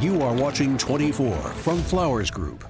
You are watching 24 from Flowers Group.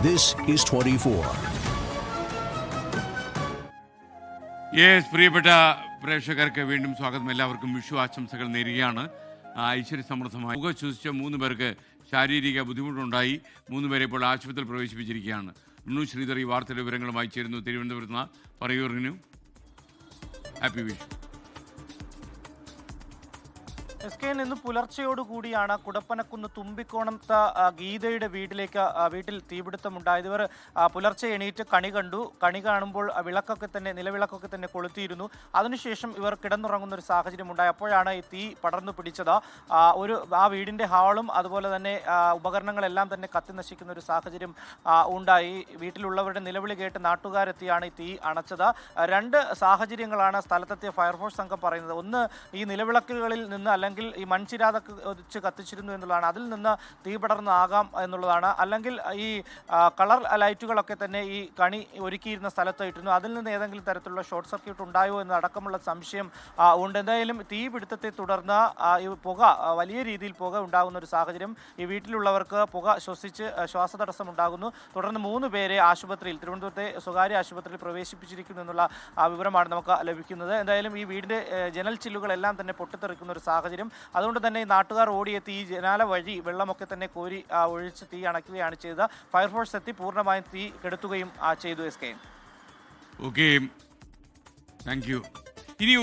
This is 24. Yes, പ്രിയപ്പെട്ട പ്രേക്ഷകർക്ക് വീണ്ടും സ്വാഗതം. എല്ലാവർക്കും വിഷു ആശംസകൾ നേരുകയാണ്. ഐശ്വര്യ സമൃദ്ധമായി മുഖം ശ്വസിച്ച 3 പേർക്ക് ശാരീരിക ബുദ്ധിമുട്ടുണ്ടായി. 3 പേരെ ഇപ്പോൾ ആശുപത്രിയിൽ പ്രവേശിപ്പിച്ചിരിക്കുകയാണ്. റിനു ശ്രീധർ ഈ വാർത്തയുടെ വിവരങ്ങളുമായി ചേരുന്നു. തിരുവനന്തപുരത്ത് നിന്ന് പറയൂ റിനു. ഹാപ്പി വിഷു. SKN ഇന്ന് പുലർച്ചയോടുകൂടിയാണ് കുടപ്പനക്കുന്ന് തുമ്പിക്കോണത്ത് ഗീതയുടെ വീട്ടിൽ തീപിടുത്തമുണ്ടായത്. ഇവർ പുലർച്ചെ എണീറ്റ് കണി കാണുമ്പോൾ നിലവിളക്കൊക്കെ തന്നെ കൊളുത്തിയിരുന്നു. അതിനുശേഷം ഇവർ കിടന്നുറങ്ങുന്ന ഒരു സാഹചര്യം ഉണ്ടായി. അപ്പോഴാണ് ഈ തീ പടർന്നു പിടിച്ചത്. ആ വീടിൻ്റെ ഹാളും അതുപോലെ തന്നെ ഉപകരണങ്ങളെല്ലാം തന്നെ കത്തി നശിക്കുന്ന ഒരു സാഹചര്യം ഉണ്ടായി. വീട്ടിലുള്ളവരുടെ നിലവിളി കേട്ട് നാട്ടുകാരെത്തിയാണ് ഈ തീ അണച്ചത്. 2 സാഹചര്യങ്ങളാണ് സ്ഥലത്തെത്തിയ ഫയർഫോഴ്സ് സംഘം പറയുന്നത്. ഒന്ന്, ഈ നിലവിളക്കുകളിൽ നിന്ന് അല്ലെങ്കിൽ ഈ മൺചിരാതൊക്കെ വെച്ച് കത്തിച്ചിരുന്നു എന്നുള്ളതാണ്. അതിൽ നിന്ന് തീ പടർന്നാകാം എന്നുള്ളതാണ്. അല്ലെങ്കിൽ ഈ കളർ ലൈറ്റുകളൊക്കെ തന്നെ ഈ കണി ഒരുക്കിയിരുന്ന സ്ഥലത്ത് ഇട്ടിരുന്നു. അതിൽ നിന്ന് ഏതെങ്കിലും തരത്തിലുള്ള ഷോർട്ട് സർക്യൂട്ട് ഉണ്ടായോ എന്നടക്കമുള്ള സംശയം ഉണ്ട്. എന്തായാലും തീ പിടുത്തത്തെ തുടർന്ന് ഈ വലിയ രീതിയിൽ പുക ഉണ്ടാകുന്ന ഒരു സാഹചര്യം. ഈ വീട്ടിലുള്ളവർക്ക് പുക ശ്വസിച്ച് ശ്വാസതടസ്സം ഉണ്ടാകുന്നു. തുടർന്ന് 3 പേരെ തിരുവനന്തപുരത്തെ സ്വകാര്യ ആശുപത്രിയിൽ പ്രവേശിപ്പിച്ചിരിക്കുന്നു എന്നുള്ള വിവരമാണ് നമുക്ക് ലഭിക്കുന്നത്. എന്തായാലും ഈ വീടിൻ്റെ ജനൽ ചില്ലുകളെല്ലാം തന്നെ പൊട്ടിത്തെറിക്കുന്ന ഒരു സാഹചര്യം. അതുകൊണ്ട് തന്നെ ഈ നാട്ടുകാർ ഓടിയെത്തി ഈ ജനാല വഴി വെള്ളമൊക്കെ തന്നെ കോരി ഒഴിച്ച് തീ അണയ്ക്കുകയാണ് ചെയ്തത്. ഫയർഫോഴ്സ് എത്തി പൂർണ്ണമായും തീ കെടുത്തുകയും ചെയ്തു. SKN. Okay, thank you. ഇനി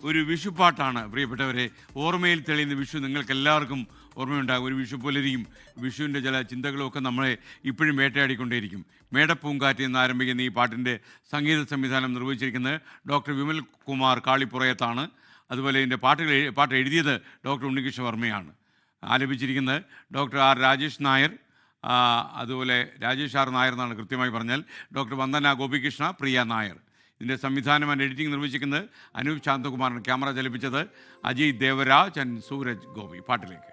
ഒരു വിഷുപ്പാട്ടാണ് പ്രിയപ്പെട്ടവരെ. ഓർമ്മയിൽ തെളിയുന്ന വിഷു നിങ്ങൾക്ക് എല്ലാവർക്കും ഓർമ്മയുണ്ടാകും. ഒരു വിഷു പുലരിയും വിഷുവിൻ്റെ ചില ചിന്തകളും ഒക്കെ നമ്മളെ ഇപ്പോഴും വേട്ടയാടിക്കൊണ്ടേയിരിക്കും. മേടപ്പൂങ്കാറ്റ് എന്ന് ആരംഭിക്കുന്ന ഈ പാട്ടിൻ്റെ സംഗീത സംവിധാനം നിർവഹിച്ചിരിക്കുന്നത് ഡോക്ടർ വിമൽ കുമാർ കാളിപ്പുറയത്താണ്. അതുപോലെ ഇതിൻ്റെ പാട്ട് എഴുതിയത് ഡോക്ടർ ഉണ്ണികൃഷ്ണ വർമ്മയാണ്. ആലപിച്ചിരിക്കുന്നത് ഡോക്ടർ ആർ രാജേഷ് നായർ, അതുപോലെ രാജേഷ് ആർ നായർ എന്നാണ് കൃത്യമായി പറഞ്ഞാൽ. ഡോക്ടർ വന്ദന ഗോപികൃഷ്ണ, പ്രിയ നായർ. ഇതിൻ്റെ സംവിധാനം ആൻഡ് എഡിറ്റിംഗ് നിർവഹിച്ചിരിക്കുന്നത് അനൂപ് ശാന്തകുമാറാണ്. ക്യാമറ ചലിപ്പിച്ചത് അജയ് ദേവരാജ് ആൻഡ് സൂരജ് ഗോപി. പാട്ടിലേക്ക്.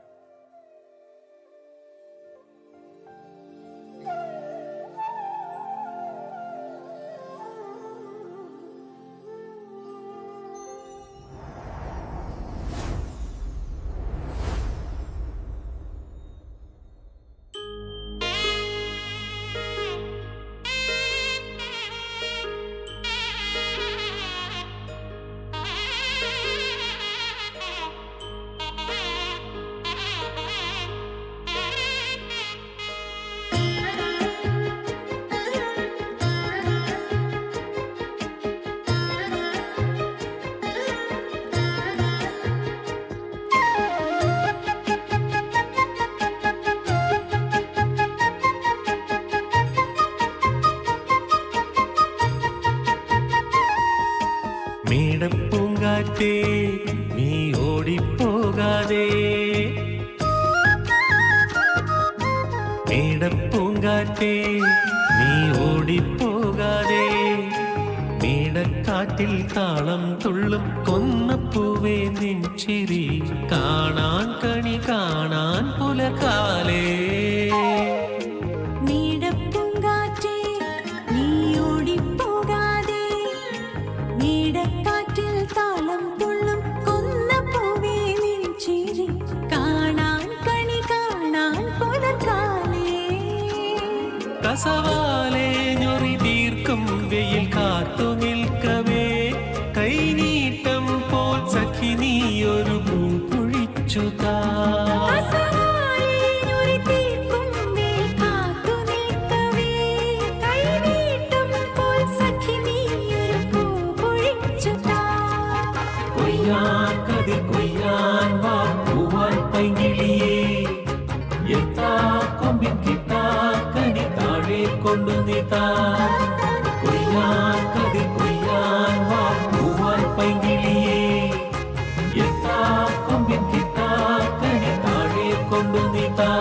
മേടപ്പൂങ്കാറ്റേ നീ ഓടിപ്പോകാതെ, മേടപ്പൂങ്കാറ്റേ നീ ഓടിപ്പോകാതെ, മേടക്കാറ്റിൽ താളം തുള്ളും കൊന്നപ്പൂവേ നിൻചിരി കാണാൻ കണി കാണാൻ പുലകാലേ. കസവാലേ ഞൊറി തീർക്കും വെയിൽ കാത്തു നിൽക്കവേ, കൈനീട്ടം പോൽ സഖി നീ ഒരു പൂ പൊഴിച്ചു താ. കൊയ്യാൻ കൊയ്യാൻ വാ പൂവാൻ പൈങ്കിളിയേ, എത്താ കൊമ്പിൻ കിട്ടാ കനി താഴെ കൊണ്ടു നീത്താ. കൊയ്യാൻ വാ പൂവാൻ പൈങ്കിളിയേ, എത്താ കൊമ്പിൻ കിട്ടാ കനി താഴെ കൊണ്ടു നീത്താ.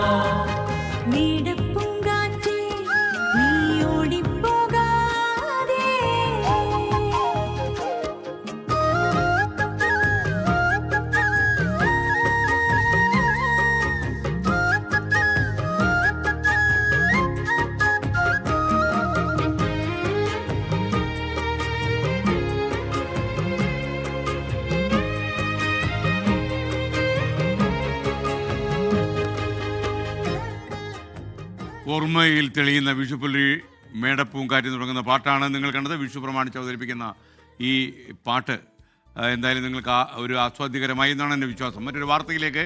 ഓർമ്മയിൽ തെളിയുന്ന വിഷുപ്പുലി മേടപ്പൂങ്കാറ്റ് തുടങ്ങുന്ന പാട്ടാണ് നിങ്ങൾ കണ്ടത്. വിഷു പ്രമാണിച്ച് അവതരിപ്പിക്കുന്ന ഈ പാട്ട് എന്തായാലും നിങ്ങൾക്ക് ഒരു ആസ്വാദ്യകരമായി എന്നാണ് എൻ്റെ വിശ്വാസം. മറ്റൊരു വാർത്തയിലേക്ക്.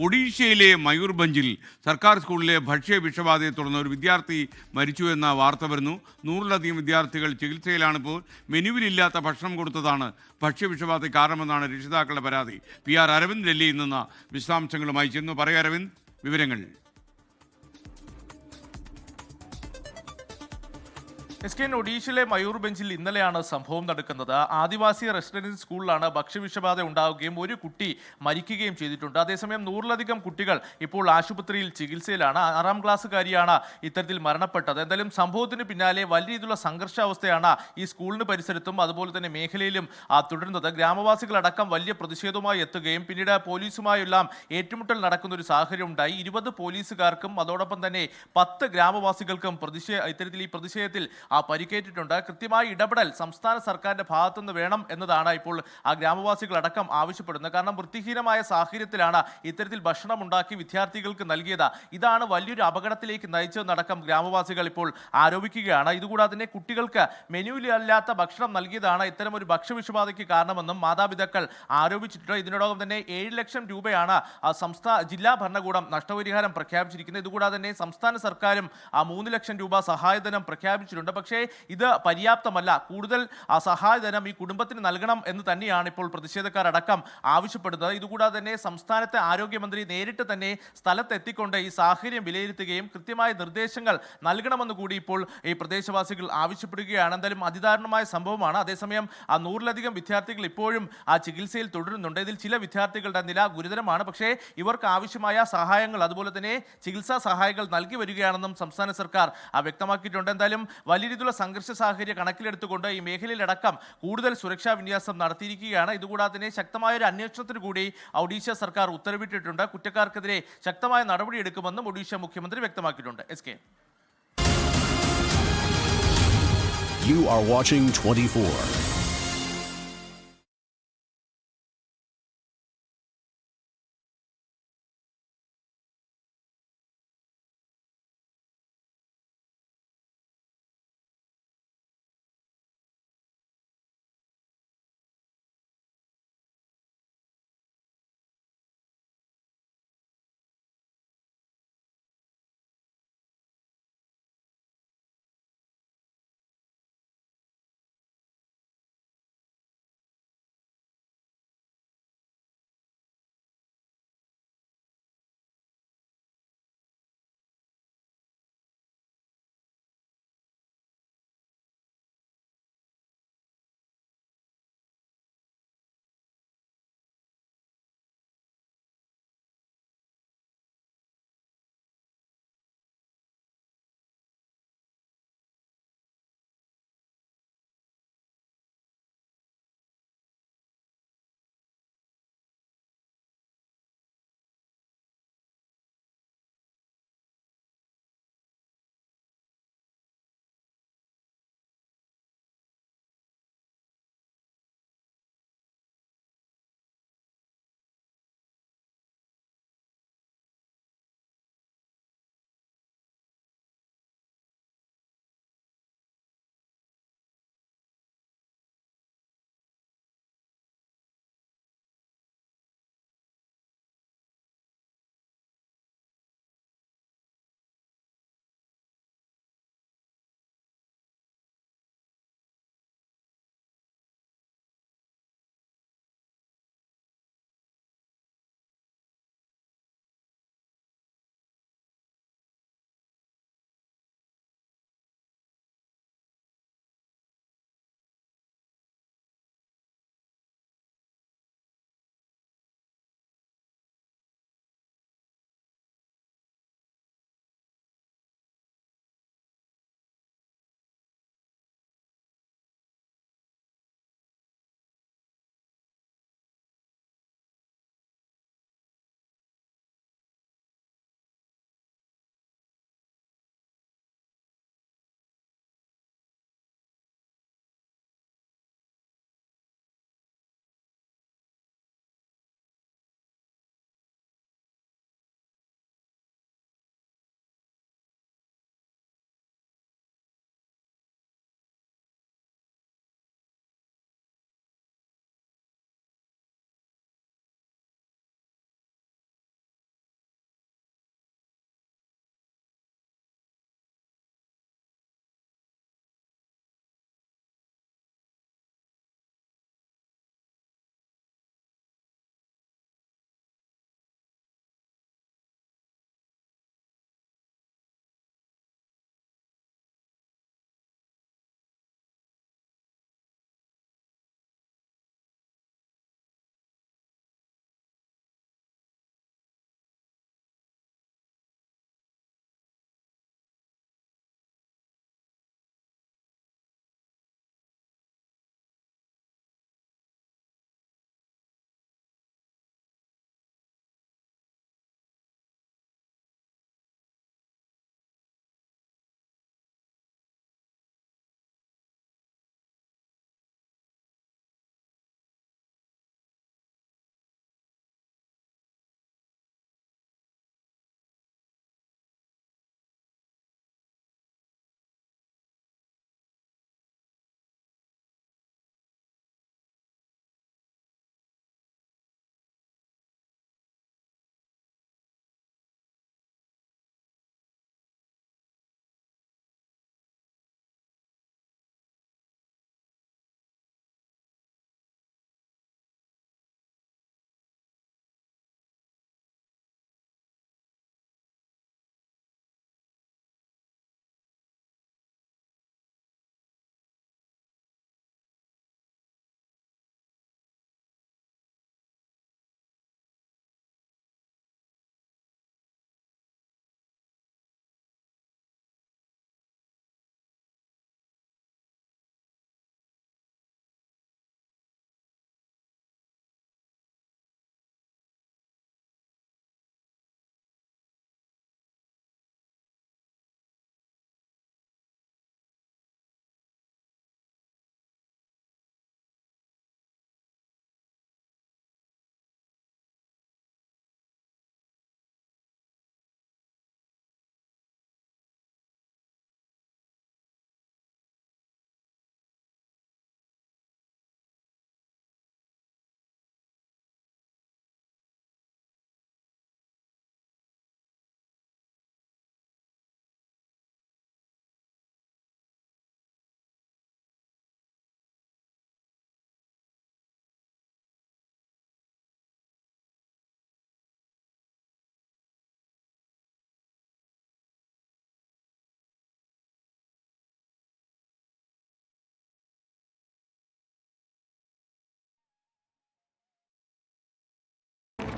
ഒഡീഷയിലെ മയൂർഭഞ്ചിൽ സർക്കാർ സ്കൂളിലെ ഭക്ഷ്യ വിഷബാധയെ തുടർന്ന് ഒരു വിദ്യാർത്ഥി മരിച്ചു എന്ന വാർത്ത വരുന്നു. 100-ലധികം വിദ്യാർത്ഥികൾ ചികിത്സയിലാണിപ്പോൾ. മെനുവിലില്ലാത്ത ഭക്ഷണം കൊടുത്തതാണ് ഭക്ഷ്യവിഷബാധയ്ക്ക് കാരണമെന്നാണ് രക്ഷിതാക്കളുടെ പരാതി. PR അരവിന്ദ് ഡൽഹിയിൽ നിന്ന് വിശദാംശങ്ങളുമായി ചെന്നു. പറയൂ അരവിന്ദ്, വിവരങ്ങൾ. ഒഡീഷയിലെ മയൂർഭഞ്ചിൽ ഇന്നലെയാണ് സംഭവം നടക്കുന്നത്. ആദിവാസി റെസിഡൻഷ്യൽ സ്കൂളിലാണ് ഭക്ഷ്യവിഷബാധ ഉണ്ടാവുകയും ഒരു കുട്ടി മരിക്കുകയും ചെയ്തിട്ടുണ്ട്. അതേസമയം 100-ലധികം കുട്ടികൾ ഇപ്പോൾ ആശുപത്രിയിൽ ചികിത്സയിലാണ്. 6-ാം ക്ലാസ്സുകാരിയാണ് ഇത്തരത്തിൽ മരണപ്പെട്ടത്. എന്തായാലും സംഭവത്തിന് പിന്നാലെ വലിയ രീതിയിലുള്ള സംഘർഷാവസ്ഥയാണ് ഈ സ്കൂളിന് പരിസരത്തും അതുപോലെ തന്നെ മേഖലയിലും തുടരുന്നത്. ഗ്രാമവാസികളടക്കം വലിയ പ്രതിഷേധവുമായി എത്തുകയും പിന്നീട് പോലീസുമായെല്ലാം ഏറ്റുമുട്ടൽ നടക്കുന്ന ഒരു സാഹചര്യം ഉണ്ടായി. 20 പോലീസുകാർക്കും അതോടൊപ്പം തന്നെ 10 ഗ്രാമവാസികൾക്കും ഇത്തരത്തിൽ ഈ പ്രതിഷേധത്തിൽ പരിക്കേറ്റിട്ടുണ്ട്. കൃത്യമായ ഇടപെടൽ സംസ്ഥാന സർക്കാരിന്റെ ഭാഗത്തുനിന്ന് വേണം എന്നതാണ് ഇപ്പോൾ ഗ്രാമവാസികളടക്കം ആവശ്യപ്പെടുന്നത്. കാരണം വൃത്തിഹീനമായ സാഹചര്യത്തിലാണ് ഇത്തരത്തിൽ ഭക്ഷണം ഉണ്ടാക്കി വിദ്യാർത്ഥികൾക്ക് നൽകിയത്. ഇതാണ് വലിയൊരു അപകടത്തിലേക്ക് നയിച്ചതെന്നടക്കം ഗ്രാമവാസികൾ ഇപ്പോൾ ആരോപിക്കുകയാണ്. ഇതുകൂടാതെ തന്നെ കുട്ടികൾക്ക് മെനുവിലല്ലാത്ത ഭക്ഷണം നൽകിയതാണ് ഇത്തരമൊരു ഭക്ഷ്യവിഷബാധയ്ക്ക് കാരണമെന്നും മാതാപിതാക്കൾ ആരോപിച്ചിട്ടുണ്ട്. ഇതിനോടകം തന്നെ 7 ലക്ഷം രൂപയാണ് ജില്ലാ ഭരണകൂടം നഷ്ടപരിഹാരം പ്രഖ്യാപിച്ചിരിക്കുന്നത്. ഇതുകൂടാതെ തന്നെ സംസ്ഥാന സർക്കാരും 3 ലക്ഷം രൂപ സഹായധനം പ്രഖ്യാപിച്ചിട്ടുണ്ട്. പക്ഷേ ഇത് പര്യാപ്തമല്ല. കൂടുതൽ സഹായധനം ഈ കുടുംബത്തിന് നൽകണം എന്ന് തന്നെയാണ് ഇപ്പോൾ പ്രതിഷേധക്കാരടക്കം ആവശ്യപ്പെടുന്നത്. ഇതുകൂടാതെ തന്നെ സംസ്ഥാനത്തെ ആരോഗ്യമന്ത്രി നേരിട്ട് തന്നെ സ്ഥലത്തെത്തിക്കൊണ്ട് ഈ സാഹചര്യം വിലയിരുത്തുകയും കൃത്യമായ നിർദ്ദേശങ്ങൾ നൽകണമെന്ന് കൂടി ഇപ്പോൾ ഈ പ്രദേശവാസികൾ ആവശ്യപ്പെടുകയാണ്. എന്തായാലും അതിദാരുണമായ സംഭവമാണ്. അതേസമയം 100-ലധികം വിദ്യാർത്ഥികൾ ഇപ്പോഴും ചികിത്സയിൽ തുടരുന്നുണ്ട്. ഇതിൽ ചില വിദ്യാർത്ഥികളുടെ നില ഗുരുതരമാണ്. പക്ഷേ ഇവർക്ക് ആവശ്യമായ സഹായങ്ങൾ അതുപോലെ തന്നെ ചികിത്സാ സഹായങ്ങൾ നൽകി വരികയാണെന്നും സംസ്ഥാന സർക്കാർ വ്യക്തമാക്കിയിട്ടുണ്ട്. എന്തായാലും വലിയ രീതിയിലുള്ള സംഘർഷ സാഹചര്യം കണക്കിലെടുത്തുകൊണ്ട് ഈ മേഖലയിലടക്കം കൂടുതൽ സുരക്ഷാ വിന്യാസം നടത്തിയിരിക്കുകയാണ്. ഇതുകൂടാതെ തന്നെ ശക്തമായ ഒരു അന്വേഷണത്തിന് കൂടി ഒഡീഷ സർക്കാർ ഉത്തരവിട്ടിട്ടുണ്ട്. കുറ്റക്കാർക്കെതിരെ ശക്തമായ നടപടിയെടുക്കുമെന്നും ഒഡീഷ മുഖ്യമന്ത്രി വ്യക്തമാക്കിയിട്ടുണ്ട്. SK. You are watching 24.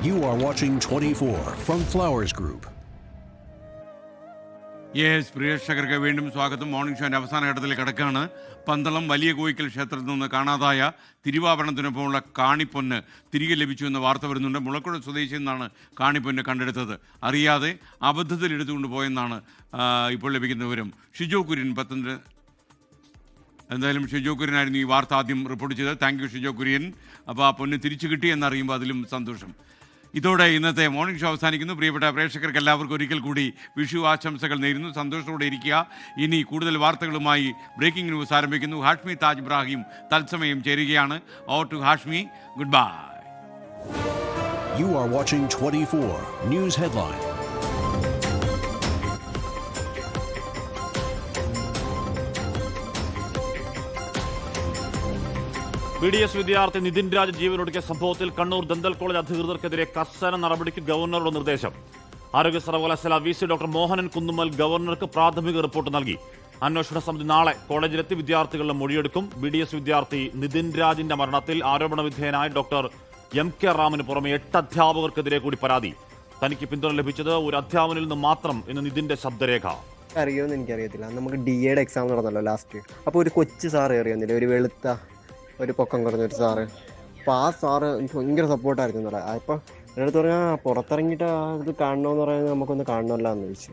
You are watching 24 from Flowers Group. Yes, പ്രേക്ഷകർക്ക് വീണ്ടും സ്വാഗതം. മോർണിംഗ് ഷോൻ്റെ അവസാന ഘട്ടത്തിൽ കിടക്കാണ്. പന്തളം വലിയ കോയിക്കൽ ക്ഷേത്രത്തിൽ നിന്ന് കാണാതായ തിരുവാഭരണത്തിനൊപ്പമുള്ള കാണിപ്പൊന്ന് തിരികെ ലഭിച്ചു എന്ന വാർത്ത വരുന്നുണ്ട്. മുളക്കുഴ സ്വദേശിയിൽ നിന്നാണ് കാണിപ്പൊന്ന് കണ്ടെടുത്തത്. അറിയാതെ അബദ്ധത്തിൽ എടുത്തുകൊണ്ട് പോയെന്നാണ് ഇപ്പോൾ ലഭിക്കുന്ന വിവരം. ഷിജോ കുര്യൻ എന്തായാലും ഷിജോ കുര്യനായിരുന്നു ഈ വാർത്ത ആദ്യം റിപ്പോർട്ട് ചെയ്തത്. Thank you Shijo Kurian. അപ്പോൾ ആ പൊന്ന് തിരിച്ചു കിട്ടി എന്നറിയുമ്പോൾ അതിലും സന്തോഷം. ഇതോടെ ഇന്നത്തെ മോർണിംഗ് ഷോ അവസാനിക്കുന്നു. പ്രിയപ്പെട്ട പ്രേക്ഷകർക്ക് എല്ലാവർക്കും ഒരിക്കൽ കൂടി വിഷു ആശംസകൾ നേരുന്നു. സന്തോഷത്തോടെ ഇരിക്കുക. ഇനി കൂടുതൽ വാർത്തകളുമായി ബ്രേക്കിംഗ് ന്യൂസ് ആരംഭിക്കുന്നു. ഹാഷ്മി താജ് ഇബ്രാഹിം തത്സമയം ചേരുകയാണ്. Over to Hashmi. Good bye. You are watching 24 News Headline. BDS വിദ്യാർത്ഥി നിതിൻ രാജ് ജീവനൊടുക്കിയ സംഭവത്തിൽ കണ്ണൂർ ദന്തൽ കോളേജ് അധികൃതർക്കെതിരെ കർശന നടപടിക്ക് ഗവർണറുടെ നിർദ്ദേശം. ആരോഗ്യ സർവകലാശാല VC ഡോക്ടർ മോഹനൻ കുന്നുമ്മൽ ഗവർണർക്ക് പ്രാഥമിക റിപ്പോർട്ട് നൽകി. അന്വേഷണ സമിതി നാളെ കോളേജിലെത്തി വിദ്യാർത്ഥികളുടെ മൊഴിയെടുക്കും. BDS വിദ്യാർത്ഥി നിതിൻ രാജിന്റെ മരണത്തിൽ ആരോപണ വിധേയനായ ഡോക്ടർ MK റാമിന് പുറമെ 8 അധ്യാപകർക്കെതിരെ കൂടി പരാതി. തനിക്ക് പിന്തുണ ലഭിച്ചത് ഒരു അധ്യാപനിൽ നിന്ന് മാത്രം എന്ന് നിതിന്റെ ശബ്ദരേഖ. അറിയുമെന്ന് എനിക്കറിയത്തില്ല. നമുക്ക് DA എക്സാം നടന്നല്ലോ ലാസ്റ്റ്. അപ്പോൾ ഒരു കൊച്ചു സാറ് അറിയുന്നില്ല, ഒരു വെളുത്ത ഒരു പൊക്കം കുറഞ്ഞൊരു സാറ്. അപ്പോൾ ആ സാറ് എനിക്ക് ഭയങ്കര സപ്പോർട്ടായിരുന്നു എന്ന് പറയാം. അപ്പോൾ എൻ്റെ അടുത്ത് പറഞ്ഞാൽ പുറത്തിറങ്ങിയിട്ട് ഇത് കാണണമെന്ന് പറയുന്നത് നമുക്കൊന്ന് കാണണമല്ലോ എന്ന് ചോദിച്ചു.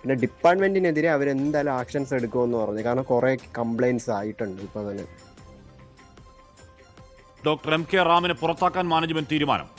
പിന്നെ ഡിപ്പാർട്ട്മെൻറ്റിനെതിരെ അവരെന്തായാലും ആക്ഷൻസ് എടുക്കുമെന്ന് പറഞ്ഞു. കാരണം കുറേ കംപ്ലയിൻറ്റ്സ് ആയിട്ടുണ്ട് ഇപ്പോൾ തന്നെ. ഡോക്ടർ MK റാമിനെ പുറത്താക്കാൻ മാനേജ്മെന്റ് തീരുമാനം.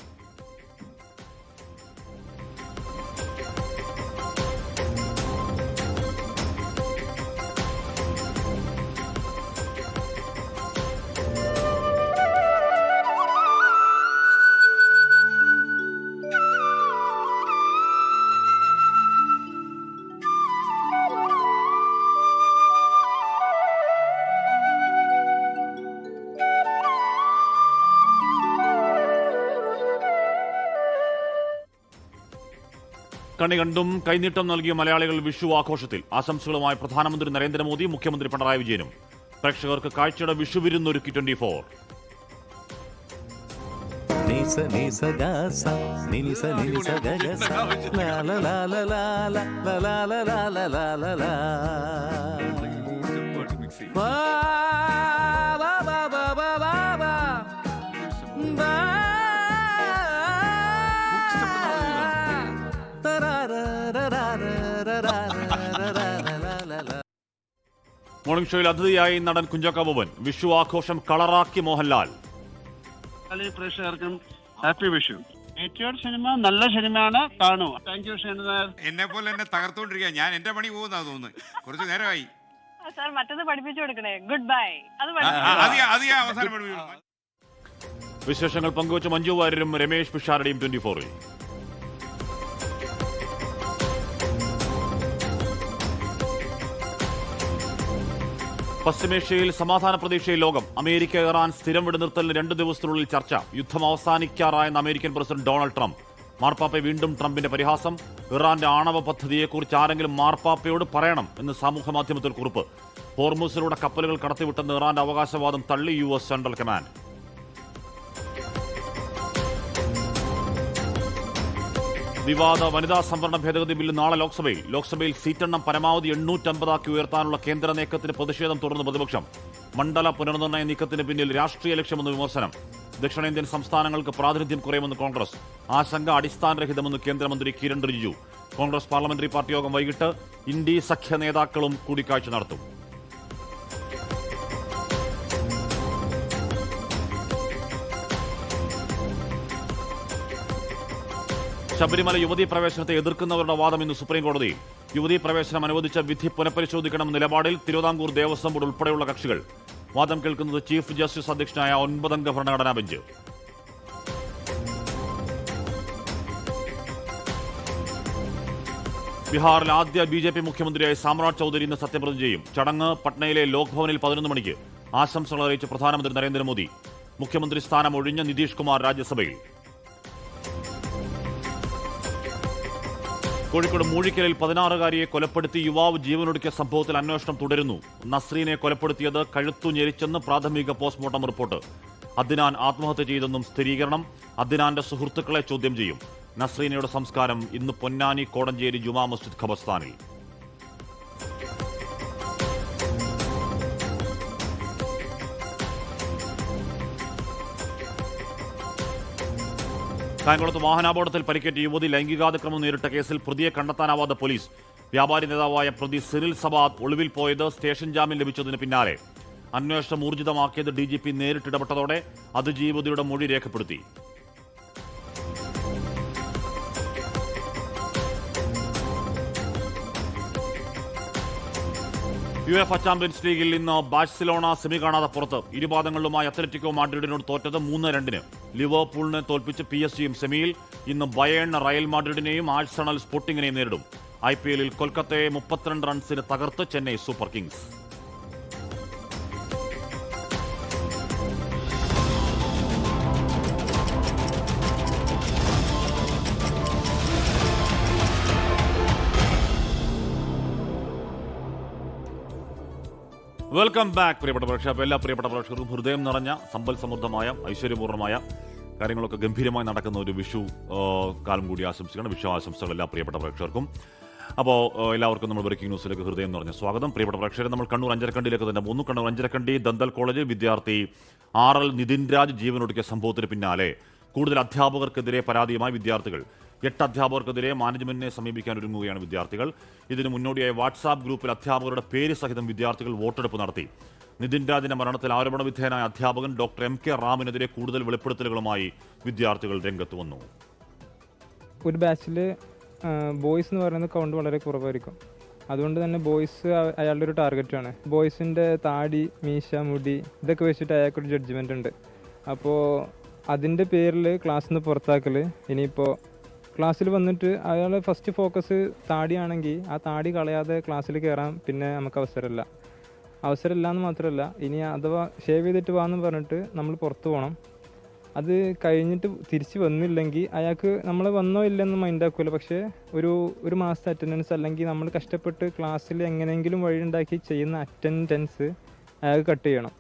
കണി കണ്ടും കൈനീട്ടം നൽകിയ മലയാളികൾ വിഷു ആഘോഷത്തിൽ. ആശംസകളുമായി പ്രധാനമന്ത്രി നരേന്ദ്രമോദി, മുഖ്യമന്ത്രി പിണറായി വിജയനും. പ്രേക്ഷകർക്ക് കാഴ്ചയുടെ വിഷു വിരുന്നൊരുക്കി 24. മോർണിംഗ് ഷോയിൽ അതിഥിയായി നടൻ കുഞ്ചാക്കോ ബോബൻ. വിഷു ആഘോഷം കളറാക്കി മോഹൻലാൽ. പ്രേക്ഷകർക്കും ഹാപ്പി വിഷു. സിനിമ നല്ല സിനിമയാണ്, കാണൂ. Thank you. എന്നെ പോലെ എന്നെ തകർത്തുകൊണ്ടിരിക്കുക. ഞാൻ എന്റെ പണി പോകുന്ന തോന്നുന്നു. കുറച്ച് നേരമായി സാർ മറ്റത് പഠിപ്പിച്ചു കൊടുക്കണേ. Good bye. അവസാനം പഠിപ്പിച്ചു. വിശേഷങ്ങൾ പങ്കുവച്ച മഞ്ജു വാര്യരും രമേശ് പിഷാരടിയും 24-ൽ. പശ്ചിമേഷ്യയിൽ സമാധാന പ്രതീക്ഷയിൽ ലോകം. അമേരിക്ക ഇറാൻ സ്ഥിരം വെടിനിർത്തലിന് 2 ദിവസത്തിനുള്ളിൽ ചർച്ച. യുദ്ധം അവസാനിക്കാറായെന്ന് അമേരിക്കൻ പ്രസിഡന്റ് ഡൊണാൾഡ് ട്രംപ്. മാർപ്പാപ്പയെ വീണ്ടും ട്രംപിന്റെ പരിഹാസം. ഇറാന്റെ ആണവ പദ്ധതിയെക്കുറിച്ച് ആരെങ്കിലും മാർപ്പാപ്പയോട് പറയണം എന്ന് സാമൂഹ്യ മാധ്യമത്തിൽ കുറിപ്പ്. ഹോർമുസിലൂടെ കപ്പലുകൾ കടത്തിവിട്ടെന്ന് ഇറാന്റെ അവകാശവാദം തള്ളി US സെൻട്രൽ കമാൻഡ്. വിവാദ വനിതാ സംവരണ ഭേദഗതി ബില്ല് നാളെ ലോക്സഭയിൽ സീറ്റെണ്ണം പരമാവധി 850 ഉയർത്താനുള്ള കേന്ദ്ര നീക്കത്തിന് പ്രതിഷേധം തുടർന്ന് പ്രതിപക്ഷം. മണ്ഡല പുനർനിർണയ നീക്കത്തിന് പിന്നിൽ രാഷ്ട്രീയ ലക്ഷ്യമെന്ന് വിമർശനം. ദക്ഷിണേന്ത്യൻ സംസ്ഥാനങ്ങൾക്ക് പ്രാതിനിധ്യം കുറയുമെന്ന് കോൺഗ്രസ്. ആശങ്ക അടിസ്ഥാനരഹിതമെന്ന് കേന്ദ്രമന്ത്രി കിരൺ റിജിജു. കോൺഗ്രസ് പാർലമെന്ററി പാർട്ടി യോഗം വൈകിട്ട്. ഇന്ത്യ സഖ്യ നേതാക്കളും കൂടിക്കാഴ്ച നടത്തും. ശബരിമല യുവതീ പ്രവേശനത്തെ എതിർക്കുന്നവരുടെ വാദം ഇന്ന് സുപ്രീം കോടതിയിൽ. യുവതീ പ്രവേശനം അനുവദിച്ച വിധി പുനഃപരിശോധിക്കണം നിലപാടിൽ തിരുവിതാംകൂർ ദേവസ്വം ബോർഡ് ഉൾപ്പെടെയുള്ള കക്ഷികൾ. വാദം കേൾക്കുന്നത് ചീഫ് ജസ്റ്റിസ് അധ്യക്ഷനായ 9-അംഗ ഭരണഘടനാ ബെഞ്ച്. ബീഹാറിൽ ആദ്യ BJP മുഖ്യമന്ത്രിയായി സാമ്രാജ് ചൌധരി ഇന്ന് സത്യപ്രതിജ്ഞ ചെയ്യും. ചടങ്ങ് പട്നയിലെ ലോക് ഭവനിൽ 11 മണിക്ക്. ആശംസകൾ അറിയിച്ച് പ്രധാനമന്ത്രി നരേന്ദ്രമോദി. മുഖ്യമന്ത്രി സ്ഥാനം ഒഴിഞ്ഞ നിതീഷ് കുമാർ രാജ്യസഭയിൽ. കോഴിക്കോട് മൂഴിക്കലിൽ 16-കാരിയെ കൊലപ്പെടുത്തി യുവാവ് ജീവനൊടുക്കിയ സംഭവത്തിൽ അന്വേഷണം തുടരുന്നു. നസ്രീനെ കൊലപ്പെടുത്തിയത് കഴുത്തു ഞെരിച്ചെന്ന് പ്രാഥമിക പോസ്റ്റ്മോർട്ടം റിപ്പോർട്ട്. അദ്നാൻ ആത്മഹത്യ ചെയ്തെന്നും സ്ഥിരീകരണം. അദ്നാന്റെ സുഹൃത്തുക്കളെ ചോദ്യം ചെയ്യും. നസ്രീനയുടെ സംസ്കാരം ഇന്ന് പൊന്നാനി കോടഞ്ചേരി ജുമാ മസ്ജിദ് ഖബർസ്ഥാനിൽ. കായംകുളത്ത് വാഹനാപകടത്തിൽ പരിക്കേറ്റ യുവതി ലൈംഗികാതിക്രമം നേരിട്ട കേസിൽ പ്രതിയെ കണ്ടെത്താനാവാതെ പോലീസ്. വ്യാപാരി നേതാവായ പ്രതി സിറിൽ സബാദ് ഒളിവിൽ പോയത് സ്റ്റേഷൻ ജാമ്യം ലഭിച്ചതിന് പിന്നാലെ. അന്വേഷണം ഊർജിതമാക്കിയത് DGP നേരിട്ടിടപെട്ടതോടെ അതിജീവിതയുടെ മൊഴി രേഖപ്പെടുത്തി. UEFA ചാമ്പ്യൻസ് ലീഗിൽ ഇന്ന് ബാഴ്സലോണ സെമി കാണാതെ പുറത്ത്. ഇരുപാദങ്ങളിലുമായി അത്ലറ്റിക്കോ മാഡ്രിഡിനോട് തോറ്റത് 3-2. ലിവർപൂളിനെ തോൽപ്പിച്ച് PSG സെമിയിൽ. ഇന്ന് ബയേൺ റയൽ മാഡ്രിഡിനെയും ആഴ്സണൽ സ്പോർട്ടിങ്ങിനെയും നേരിടും. IPL-ൽ കൊൽക്കത്തയെ 32 റൺസിന് തകർത്ത് Chennai super Kings. Welcome back പ്രിയപ്പെട്ട പ്രേക്ഷകർ. എല്ലാ പ്രിയപ്പെട്ട പ്രേക്ഷകർക്കും ഹൃദയം നിറഞ്ഞ സമ്പൽ സമൃദ്ധമായ ഐശ്വര്യപൂർണ്ണമായ കാര്യങ്ങളൊക്കെ ഗംഭീരമായി നടക്കുന്ന ഒരു വിഷു കാലം കൂടി ആശംസിക്കണം. വിഷു ആശംസകൾ എല്ലാ പ്രിയപ്പെട്ട പ്രേക്ഷകർക്കും. അപ്പോൾ എല്ലാവർക്കും നമ്മൾ ബ്രേക്കിംഗ് ന്യൂസിലേക്ക് ഹൃദയം നിറഞ്ഞ സ്വാഗതം. പ്രിയപ്പെട്ട പ്രേക്ഷകരെ, നമ്മൾ കണ്ണൂർ അഞ്ചരക്കണ്ടിയിലേക്ക് തന്നെ പോകുന്നു. കണ്ണൂർ അഞ്ചരക്കണ്ടി ദന്തൽ കോളേജിൽ വിദ്യാർത്ഥി RL നിതിൻ രാജ് ജീവനൊടുക്കിയ സംഭവത്തിന് പിന്നാലെ കൂടുതൽ അധ്യാപകർക്കെതിരെ പരാതിയുമായി വിദ്യാർത്ഥികൾ. 8 അധ്യാപകർക്കെതിരെ മാനേജ്മെന്റിനെ സമീപിക്കാൻ ഒരുങ്ങുകയാണ് വിദ്യാർത്ഥികൾ. ഇതിന് മുന്നോടിയായി വാട്സാപ്പ് ഗ്രൂപ്പിൽ അധ്യാപകരുടെ പേര് സഹിതം വിദ്യാർത്ഥികൾ വോട്ടെടുപ്പ് നടത്തി. നിതിൻ രാജിന്റെ മരണത്തിൽ ആരോപണ വിധേയനായ അധ്യാപകൻ ഡോക്ടർ MK റാമിനെതിരെ കൂടുതൽ വെളിപ്പെടുത്തലുകളുമായി വിദ്യാർത്ഥികൾ രംഗത്ത് വന്നു. ഒരു ബാച്ചിൽ ബോയ്സ് എന്ന് പറയുന്ന കൗണ്ട് വളരെ കുറവായിരിക്കും. അതുകൊണ്ട് തന്നെ ബോയ്സ് അയാളുടെ ഒരു ടാർഗറ്റാണ്. ബോയ്സിൻ്റെ താടി, മീശ, മുടി ഇതൊക്കെ വെച്ചിട്ട് അയാൾക്കൊരു ജഡ്ജ്മെൻ്റ് ഉണ്ട്. അപ്പോൾ അതിൻ്റെ പേരിൽ ക്ലാസ്സിൽ നിന്ന് പുറത്താക്കൽ. ഇനിയിപ്പോൾ ക്ലാസ്സിൽ വന്നിട്ട് അയാൾ ഫസ്റ്റ് ഫോക്കസ് താടിയാണെങ്കിൽ ആ താടി കളയാതെ ക്ലാസ്സിൽ കയറാൻ പിന്നെ നമുക്ക് അവസരമില്ല എന്ന് മാത്രമല്ല, ഇനി അഥവാ ഷേവ് ചെയ്തിട്ട് വാന്ന് പറഞ്ഞിട്ട് നമ്മൾ പുറത്ത് പോകണം. അത് കഴിഞ്ഞിട്ട് തിരിച്ച് വന്നില്ലെങ്കിൽ അയാൾക്ക് നമ്മൾ വന്നോ ഇല്ലെന്ന് മൈൻഡാക്കുമല്ലോ. പക്ഷേ ഒരു മാസത്തെ അറ്റൻഡൻസ് അല്ലെങ്കിൽ നമ്മൾ കഷ്ടപ്പെട്ട് ക്ലാസ്സിൽ എങ്ങനെയെങ്കിലും വഴിയുണ്ടാക്കി ചെയ്യുന്ന അറ്റൻഡൻസ് അയാൾക്ക് കട്ട് ചെയ്യണം.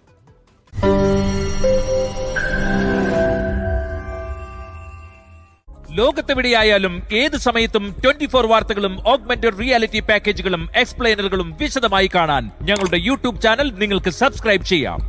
ലോകത്തെവിടെയായാലും ഏത് സമയത്തും 24 വാർത്തകളും ഓഗ്മെന്റഡ് റിയാലിറ്റി പാക്കേജുകളും എക്സ്പ്ലെയിനറുകളും വിശദമായി കാണാൻ ഞങ്ങളുടെ YouTube ചാനൽ നിങ്ങൾക്ക് സബ്സ്ക്രൈബ് ചെയ്യാം.